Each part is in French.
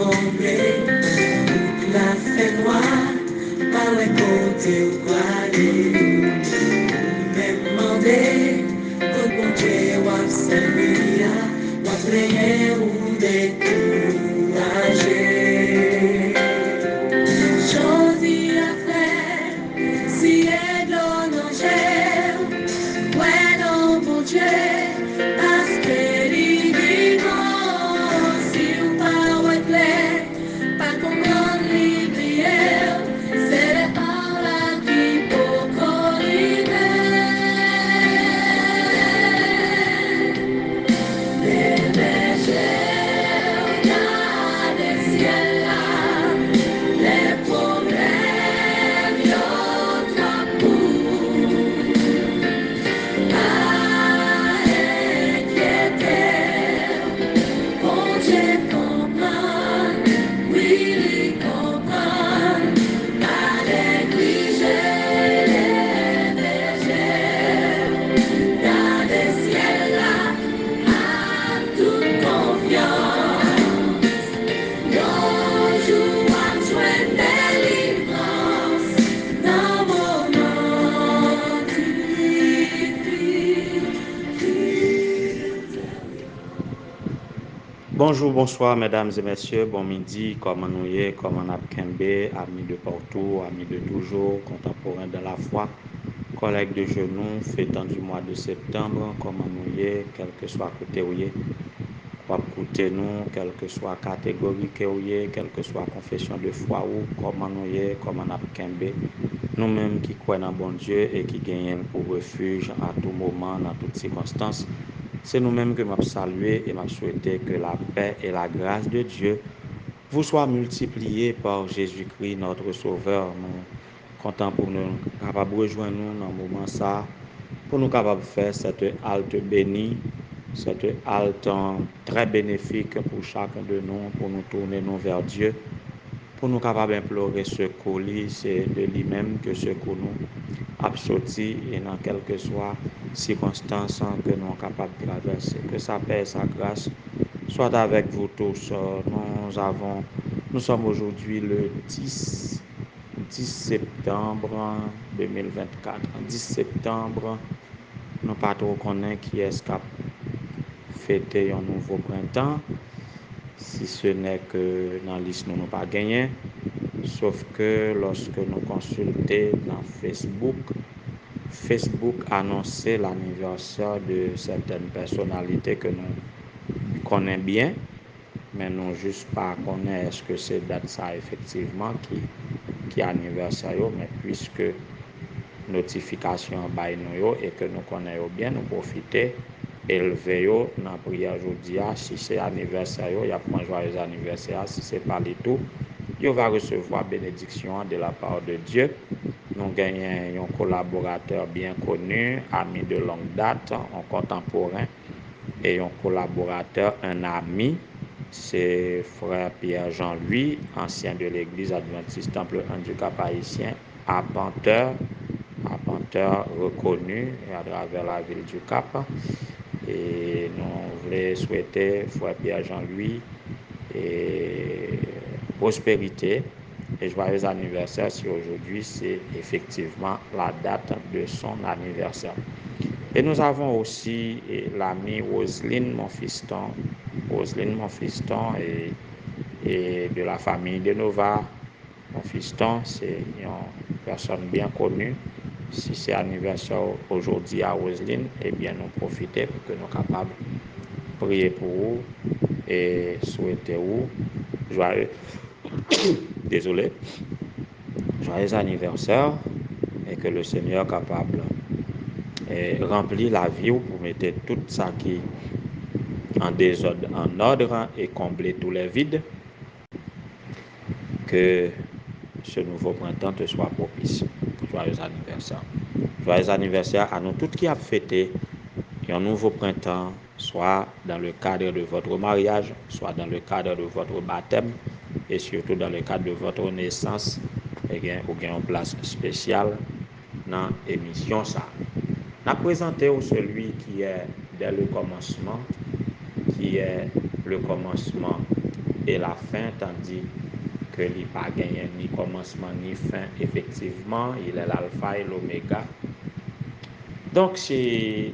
trembler, la fait noire, pas ouais côté ou quoi aller. Même demandé, quand bon Dieu ou servir, ou prier ou décourager. Choisi à faire, si est l'honneur, ouais non bon Dieu, parce que l'ivivant, si ou pas ouais clair, pas comprendre l'ivrière, c'est les paroles qui pour corriger. Les bergers, dans les ciels là, les problèmes, y'autre pour. Bonjour, bonsoir, mesdames et messieurs. Bon midi, comment nous y est, comment on a Kembe, amis de partout, amis de toujours, contemporains de la foi, collègues de genoux, fêtant du mois de septembre, comment nous y est, quel que soit côté où y est, quoi côté nous, quelle que soit catégorie que où y est, quelle que soit confession de foi ou, comment nous y est, comment on a Kembe, nous-mêmes qui croyons en bon Dieu et qui gagnons pour refuge à tout moment, dans toutes circonstances. C'est nous-mêmes que m'a salué et m'a souhaité que la paix et la grâce de Dieu vous soient multipliées par Jésus-Christ, notre Sauveur. Nous comptons pour nous capables de rejoindre nous dans le moment ça, pour nous capables de faire cette halte bénie, cette halte très bénéfique pour chacun de nous, pour nous tourner nous vers Dieu, pour nous capables d'implorer secours, c'est de lui-même que secours nous a sorti et dans quelle que soit circonstance que nous sommes capables de traverser. Que sa paix et sa grâce soient avec vous tous. Nous sommes aujourd'hui le 10 septembre 2024. 10 septembre, nous pas trop connaître qui est cap fêter un nouveau printemps. Si ce n'est que dans la liste nous n'avons pas gagné. Sauf que lorsque nous consultons dans Facebook annonçait l'anniversaire de certaines personnalités que nous connaissons bien, mais nous juste pas connaissons est-ce que c'est date ça effectivement qui est anniversaire, mais puisque notification by nous et que nous connaissons bien, nous profiter élever dans la prière aujourd'hui. Si c'est anniversaire, il y a un joyeux anniversaire. Si c'est pas le tout, il va recevoir bénédiction de la part de Dieu. Nous gagnons un collaborateur bien connu, ami de longue date, un contemporain, et un collaborateur, un ami, c'est frère Pierre Jean-Louis, ancien de l'église adventiste Temple Handicap haïtien, arpenteur reconnu à travers la ville du Cap. Et nous voulons souhaiter frère Pierre Jean-Louis et prospérité et joyeux anniversaire si aujourd'hui c'est effectivement la date de son anniversaire. Et nous avons aussi l'ami Roselyne Monfiston et de la famille de Nova. Monfiston, c'est une personne bien connue. Si c'est anniversaire aujourd'hui à Roselyne, eh bien nous profitons pour que nous soyons capables de prier pour vous et souhaiter vous joyeux anniversaire et que le Seigneur capable remplir la vie pour mettre tout ça qui en désordre en ordre et combler tous les vides. Que ce nouveau printemps te soit propice. Joyeux anniversaire. Joyeux anniversaire à nous tous qui a fêté un nouveau printemps, soit dans le cadre de votre mariage, soit dans le cadre de votre baptême, et surtout dans le cadre de votre naissance, et bien, ou bien une place spéciale dans l'émission ça. N'a présenté celui qui est dès le commencement, qui est le commencement et la fin, tandis que il n'a pas gagné ni commencement ni fin. Effectivement, il est l'alpha et l'oméga. Donc, c'est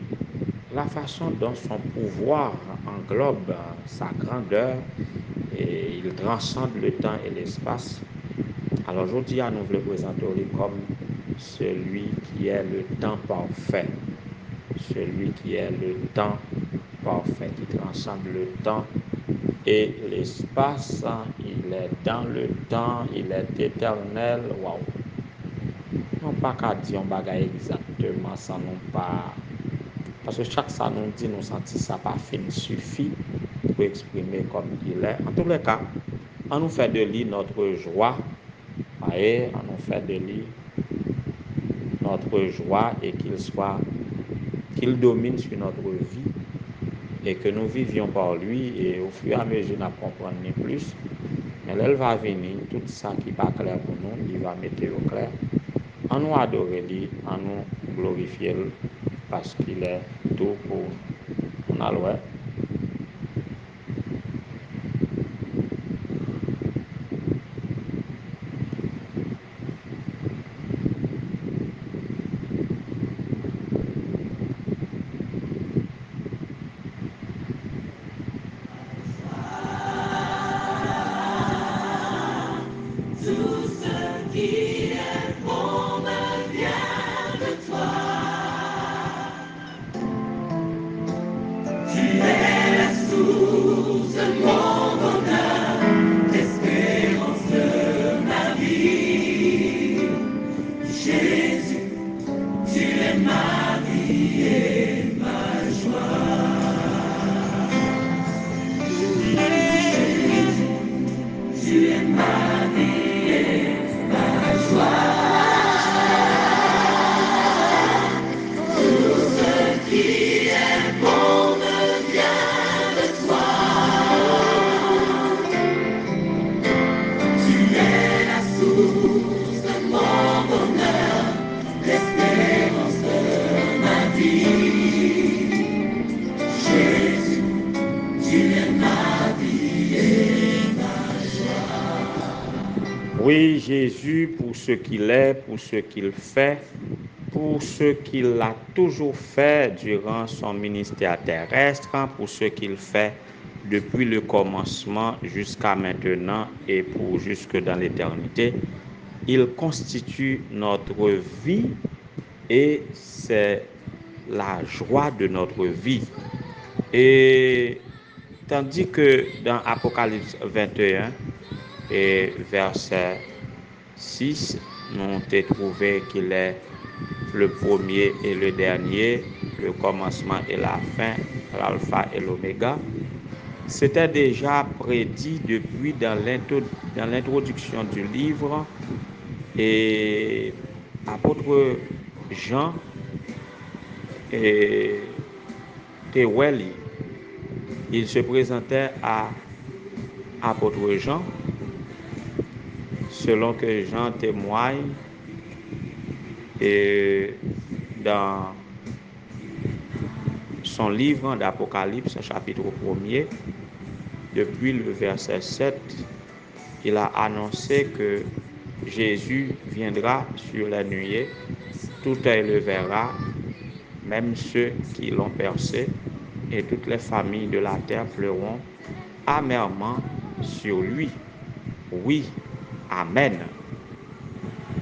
la façon dont son pouvoir englobe sa grandeur et il transcende le temps et l'espace. Alors, aujourd'hui, nous voulons présenter comme celui qui est le temps parfait. Celui qui est le temps parfait, qui transcende le temps et l'espace. Il est dans le temps, il est éternel. Waouh! Non pas qu'à dire un bagage exactement, ça non pas. Parce que chaque ça nous dit, nous sentis ça pas fin suffit pour exprimer comme il est. En tous les cas, on nous fait de lui notre joie. Voyez, on nous fait de lui notre joie et qu'il domine sur notre vie et que nous vivions par lui et au fur et à mesure nous comprenons plus. Mais là, il va venir, tout ça qui n'est pas clair pour nous, il va mettre au clair. On nous adorer lui, on nous glorifier parce qu'il est tout pour nous. On a le Tout ce qui est bon me vient de toi. Tu es la source de mon bonheur, l'espérance de ma vie. Jésus, tu es ma vie et ma joie. Jésus, tu es ma vie et ma joie. Tout ce qui est bon me vient de toi. Tu es la source de mon bonheur, l'espérance de ma vie. Jésus, tu es ma vie et ma joie. Oui, Jésus, pour ce qu'il est, pour ce qu'il fait, pour ce qu'il a toujours fait durant son ministère terrestre, pour ce qu'il fait depuis le commencement jusqu'à maintenant et pour jusque dans l'éternité. Il constitue notre vie et c'est la joie de notre vie. Et tandis que dans Apocalypse 21 et verset 6, nous avons trouvé qu'il est le premier et le dernier, le commencement et la fin, l'alpha et l'oméga. C'était déjà prédit depuis dans l'introduction du livre et apôtre Jean et Théoueli, il se présentait à apôtre Jean, selon que Jean témoigne et dans son livre d'Apocalypse, chapitre 1er, depuis le verset 7, il a annoncé que Jésus viendra sur la nuée, tout œil le verra, même ceux qui l'ont percé, et toutes les familles de la terre pleureront amèrement sur lui. Oui, Amen.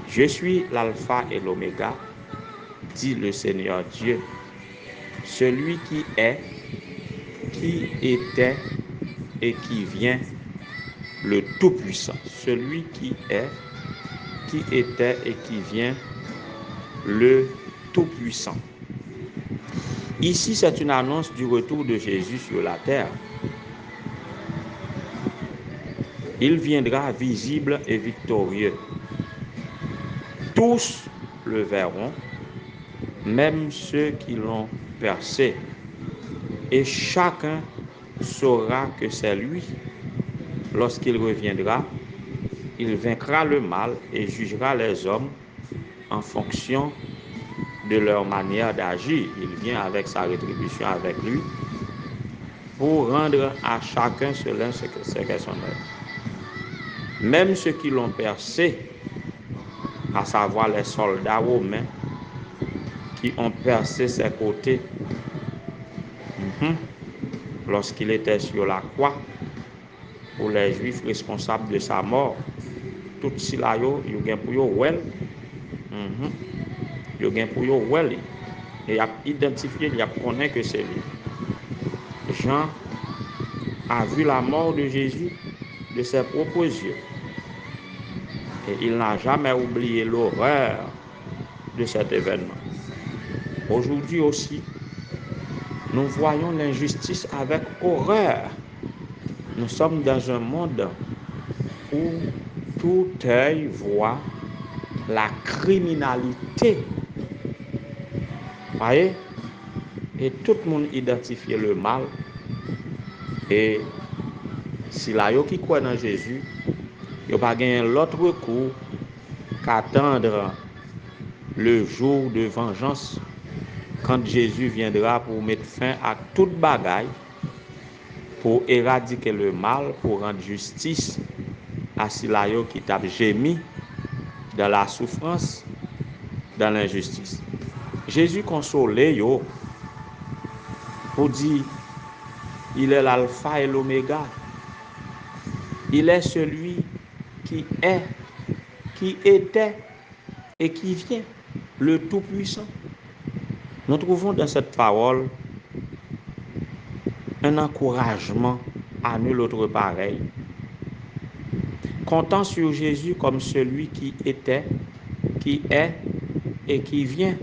Je suis l'alpha et l'oméga, dit le Seigneur Dieu, celui qui est, qui était et qui vient, le Tout-Puissant. Celui qui est, qui était et qui vient, le Tout-Puissant. Ici, c'est une annonce du retour de Jésus sur la terre. Il viendra visible et victorieux. Tous le verront, même ceux qui l'ont percé. Et chacun saura que c'est lui. Lorsqu'il reviendra, il vaincra le mal et jugera les hommes en fonction de leur manière d'agir. Il vient avec sa rétribution avec lui. pour rendre à chacun selon ce qu'est son œuvre. Même ceux qui l'ont percé, à savoir les soldats romains qui ont percé ses côtés lorsqu'il était sur la croix, pour les Juifs responsables de sa mort, tout cela yo gen pour yo wel, yo gen pour yo wel, et a identifié, il a connaît que c'est lui. Jean a vu la mort de Jésus de ses propres yeux, et il n'a jamais oublié l'horreur de cet événement. Aujourd'hui aussi, nous voyons l'injustice avec horreur. Nous sommes dans un monde où tout œil voit la criminalité. Voyez? Et tout le monde identifie le mal. Et si la yo qui croit dans Jésus, yo pas gagné l'autre recours qu'attendre le jour de vengeance quand Jésus viendra pour mettre fin à toute bagaille, pour éradiquer le mal, pour rendre justice à si la yo qui t'a gémi dans la souffrance, dans l'injustice. Jésus consolé yo pour dire il est l'alpha et l'oméga. Il est celui qui est, qui était et qui vient, le Tout-Puissant. Nous trouvons dans cette parole un encouragement à nul autre pareil. Comptant sur Jésus comme celui qui était, qui est et qui vient.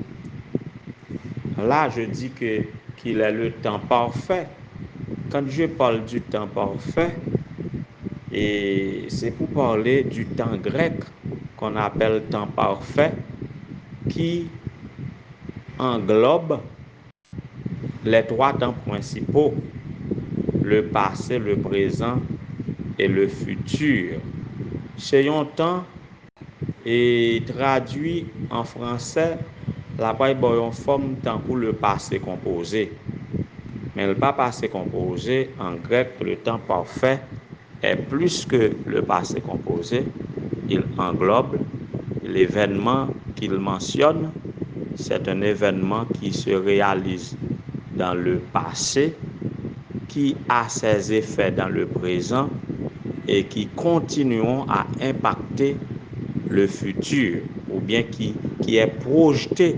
Là, je dis qu'il est le temps parfait. Quand je parle du temps parfait, et c'est pour parler du temps grec qu'on appelle temps parfait, qui englobe les trois temps principaux, le passé, le présent et le futur. C'est un temps et traduit en français, la en forme tant pour le passé composé. Mais le pas passé composé, en grec, le temps parfait est plus que le passé composé. Il englobe l'événement qu'il mentionne. C'est un événement qui se réalise dans le passé, qui a ses effets dans le présent et qui continueront à impacter le futur, ou bien qui est projeté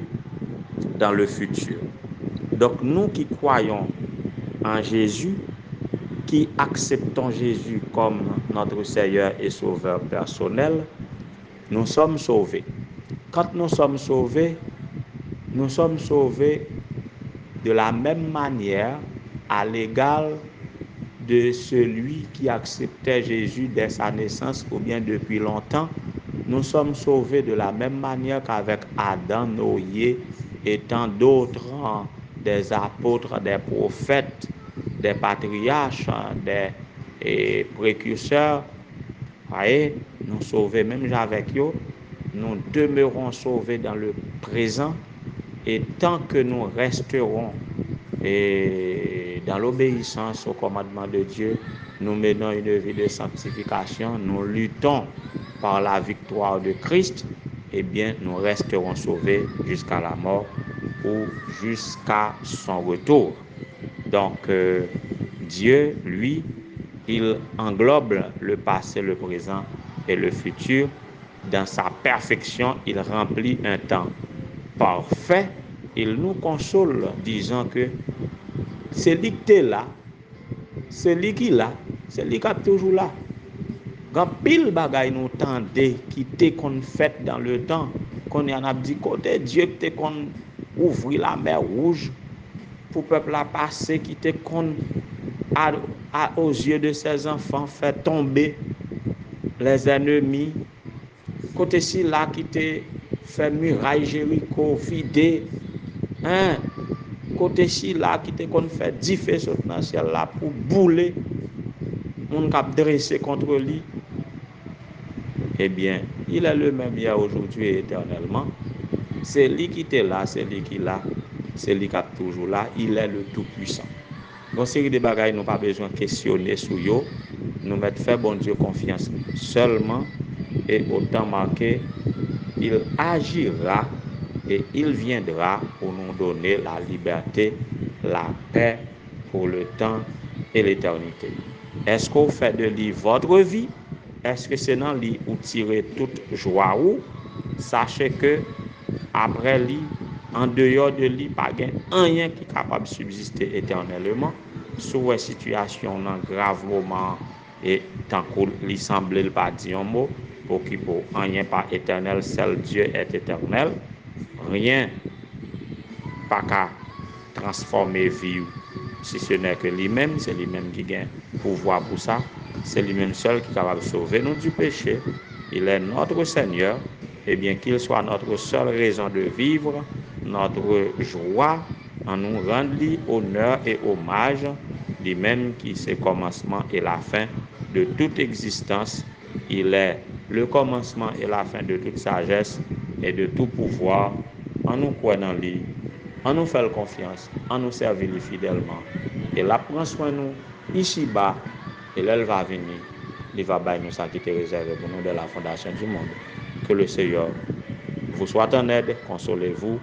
dans le futur. Donc nous qui croyons en Jésus, qui acceptons Jésus comme notre Seigneur et Sauveur personnel, nous sommes sauvés. Quand nous sommes sauvés de la même manière à l'égal de celui qui acceptait Jésus dès sa naissance ou bien depuis longtemps. Nous sommes sauvés de la même manière qu'avec Adam, Noé et tant d'autres, des apôtres, des prophètes, des patriarches, des précurseurs. Voyez, nous sauvés même avec eux, nous demeurons sauvés dans le présent et tant que nous resterons et dans l'obéissance au commandement de Dieu, nous menons une vie de sanctification, nous luttons par la victoire de Christ, eh bien nous resterons sauvés jusqu'à la mort ou jusqu'à son retour. Donc Dieu, lui, il englobe le passé, le présent et le futur. Dans sa perfection, il remplit un temps parfait. Il nous console, disant que c'est lui qui est là, c'est lui qui est là, c'est lui qui est toujours là. Quand pile bagay nous tende qui t'est qu'on fait dans le temps, qu'on y en a dit côté Dieu qui t'est qu'on ouvrir la mer rouge pour le peuple à passer, qui t'est qu'on aux yeux de ses enfants fait tomber les ennemis. Côté ci là qui t'est fait muraille Jéricho vidé, hein? Côté ci là qui t'est qu'on fait 10 feux sauter dans le ciel là pour bouler mon cap dressé contre lui. Eh bien, il est le même hier, aujourd'hui et éternellement. C'est lui qui était là, c'est lui qui est là, c'est lui qui est toujours là. Il est le Tout-Puissant. Une série de bagailles, nous pas besoin de questionner sur eux. Nous mettons faire bon Dieu confiance seulement et autant marqué, il agira et il viendra pour nous donner la liberté, la paix pour le temps et l'éternité. Est-ce qu'on fait de lui votre vie? Est-ce que c'est dans lui où tirer toute joie ou? Sachez que après lui, en dehors de lui, pas rien qui est capable de subsister éternellement. Sous une situation, un grave moment, et tant qu'il lui semble pas dire un mot, pour qui pour rien pas éternel, seul Dieu est éternel. Rien pas qu'à transformer vie si ce n'est que lui-même, c'est lui-même qui gagne pouvoir pour ça, c'est lui-même seul qui est capable de sauver nous du péché. Il est notre Seigneur, et bien qu'il soit notre seule raison de vivre, notre joie, en nous rendre lui honneur et hommage, lui-même qui c'est le commencement et la fin de toute existence. Il est le commencement et la fin de toute sagesse et de tout pouvoir. En nous croyant en lui, en nous faire confiance, en nous servir fidèlement. Et là, prend soin de nous ici-bas, et là, elle va venir. Il va bailler nous ça qui était réservé pour nous de la fondation du monde. Que le Seigneur vous soit en aide, consolez-vous,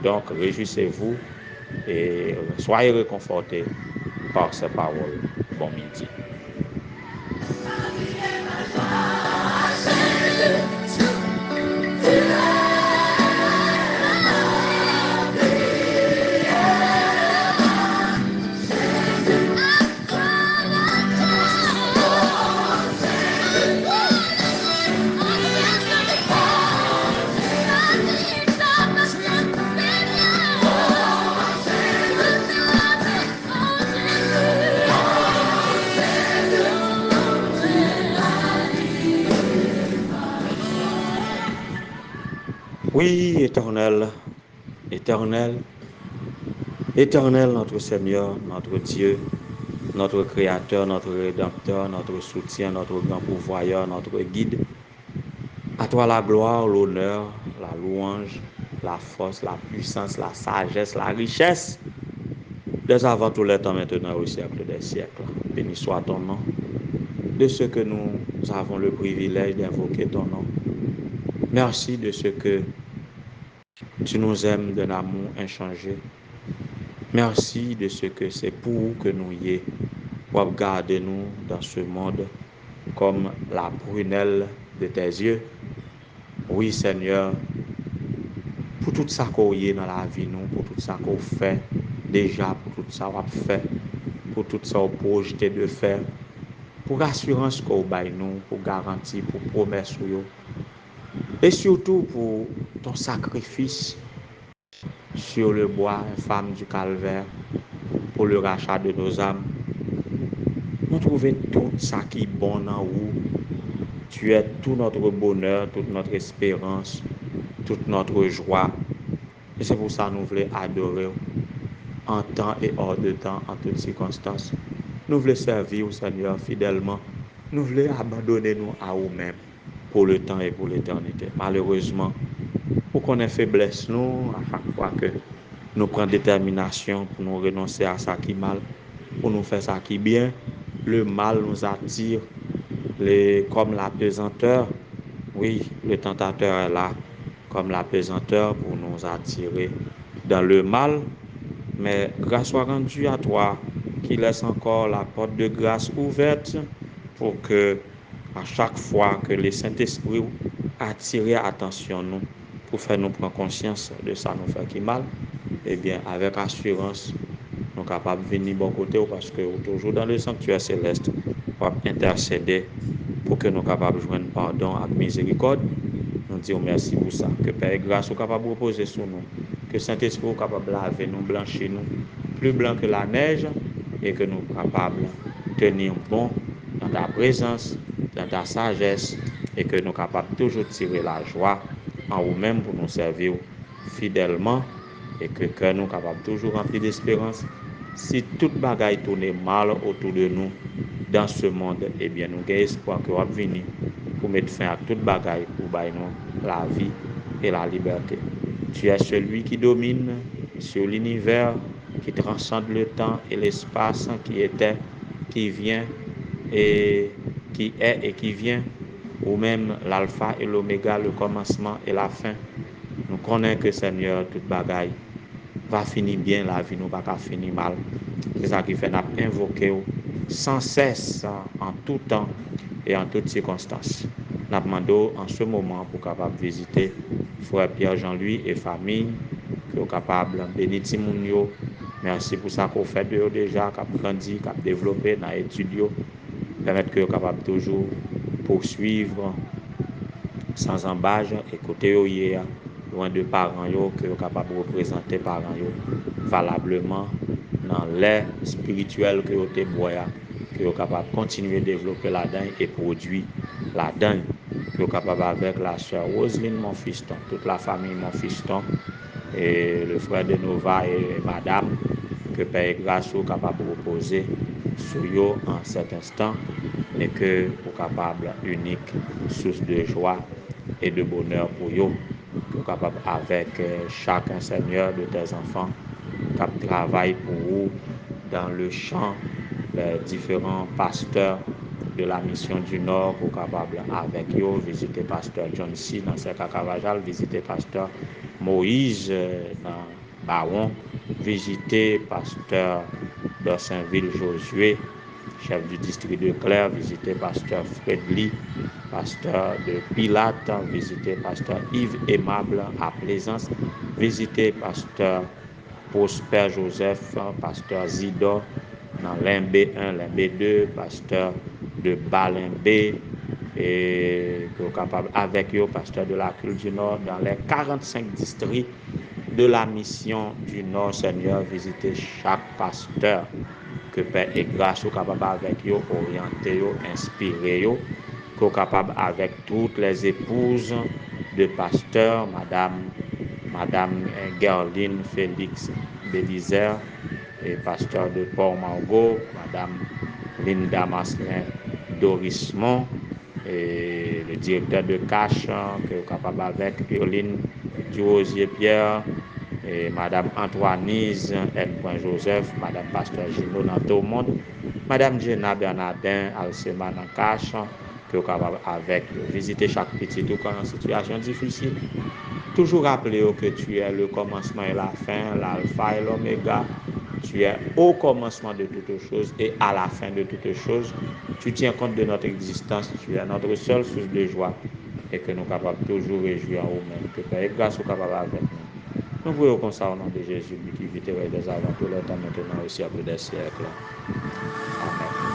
donc réjouissez-vous et soyez réconfortés par ces paroles. Bon midi. Oui, éternel, éternel, éternel, notre Seigneur, notre Dieu, notre Créateur, notre Rédempteur, notre soutien, notre grand pourvoyeur, notre guide. À toi la gloire, l'honneur, la louange, la force, la puissance, la sagesse, la richesse, dès avant tout les temps, maintenant au siècle des siècles. Béni soit ton nom, de ce que nous avons le privilège d'invoquer ton nom. Merci de ce que tu nous aimes d'un amour inchangé. Merci de ce que c'est pour que nous y est, pour garder nous dans ce monde comme la prunelle de tes yeux. Oui, Seigneur, pour tout ça qu'on y est dans la vie, nous, pour tout ça qu'on fait déjà, pour tout ça qu'on fait, pour tout ça qu'on projette de faire, pour l'assurance qu'on baille nous, pour garantie, pour promesse, et surtout pour ton sacrifice sur le bois infâme du calvaire, pour le rachat de nos âmes. Nous trouvons tout ça qui est bon en vous. Tu es tout notre bonheur, toute notre espérance, toute notre joie. Et c'est pour ça que nous voulons adorer en temps et hors de temps, en toutes circonstances. Nous voulons servir au Seigneur fidèlement. Nous voulons abandonner nous à nous-mêmes pour le temps et pour l'éternité. Malheureusement, pour qu'on ait faiblesse nous, à chaque fois que nous prenons détermination pour nous renoncer à ça qui est mal, pour nous faire ça qui est bien, le mal nous attire comme la pesanteur. Oui, le tentateur est là comme la pesanteur pour nous attirer dans le mal. Mais grâce soit rendue à toi qui laisse encore la porte de grâce ouverte pour que à chaque fois que le Saint-Esprit attire attention nous pour faire nous prendre conscience de ça nous fait qui mal, eh bien avec assurance nous sommes capables de venir bon côté parce que toujours dans le sanctuaire céleste pour intercéder pour que nous soyons capables de joindre pardon et miséricorde. Nous disons merci pour ça. Que Père grâce soit capable de reposer sur nous. Que Saint-Esprit soit capable de laver nous, blanchir nous, plus blanc que la neige, et que nous soyons capables de tenir bon dans ta présence, dans ta sagesse, et que nous soyons capables de toujours tirer la joie en nous-mêmes pour nous servir fidèlement, et que nous soyons capables de toujours remplir d'espérance. Si toute bagaille tourne mal autour de nous dans ce monde, eh bien nous avons espoir que nous va venir pour mettre fin à toute bagaille, pour bailler nous la vie et la liberté. Tu es celui qui domine sur l'univers, qui transcende le temps et l'espace, qui était, qui vient et qui est et qui vient, ou même l'alpha et l'oméga, le commencement et la fin. Nous connaissons que Seigneur, toute bagaille va finir bien, la vie nous va pas finir mal. C'est ça qui fait nous invoquer sans cesse, en tout temps et en toutes circonstances. Nous demandons en ce moment pour capable visiter frère Pierre Jean-Louis et famille, qui sont capables de bénir Timounio. Merci pour ça qu'on fait de eux déjà, qui a grandi, qui a développé dans l'étude, permettre que capable toujours poursuivre sans embâche et côté hier loin de parents yo que capable de représenter parents yo valablement dans l'air spirituel que yo te boya que yo capable continuer de développer là-dedans et produire là-dedans que yo capable avec la sœur Roselyne mon fiston, toute la famille mon fiston et le frère de Nova et madame que Père et grâce soit capable de reposer sur eux en cet instant et que vous capable unique source de joie et de bonheur pour eux, que capable avec chacun Seigneur de tes enfants qui travaille pour vous dans le champ, les différents pasteurs de la mission du Nord, pour capable avec eux visiter pasteur John C dans Secacavajal, visiter pasteur Moïse dans Baron, visiter pasteur d'Orsainville Josué, chef du district de Claire, visiter pasteur Fredly, pasteur de Pilate, visiter pasteur Yves Aimable à Plaisance, visiter pasteur Prosper Joseph, pasteur Zidor dans Limbé 1, Limbé 2, pasteur de Balimbé, et capable avec eux, pasteur de la Culte du Nord, dans les 45 districts de la mission du Nord, Seigneur, visiter chaque pasteur, que Père et grâce soit capable avec eux, orienter eux, inspirer eux, que capable avec toutes les épouses de pasteurs, Madame Gerline Félix Bélizer, et pasteur de Port-Margot, Madame Linda Maslin Dorismont, et le directeur de Cache, que capable avec Urline Durosier-Pierre, et Madame Antoinise N. Joseph, Madame Pasteur Gino dans tout le monde, Madame Jenna Bernardin Alcema dans Cache, que capable avec visiter chaque petit tout en situation difficile. Toujours rappeler que tu es le commencement et la fin, l'alpha et l'oméga. Tu es au commencement de toutes choses et à la fin de toutes choses. Tu tiens compte de notre existence. Tu es notre seule source de joie et que nous sommes capables toujours réjouir en nous-mêmes. Que Père, grâce au capable avec nous. Nous voyons comme ça au nom de Jésus, qui vit et des avant tout le temps maintenant au siècle des siècles. Amen.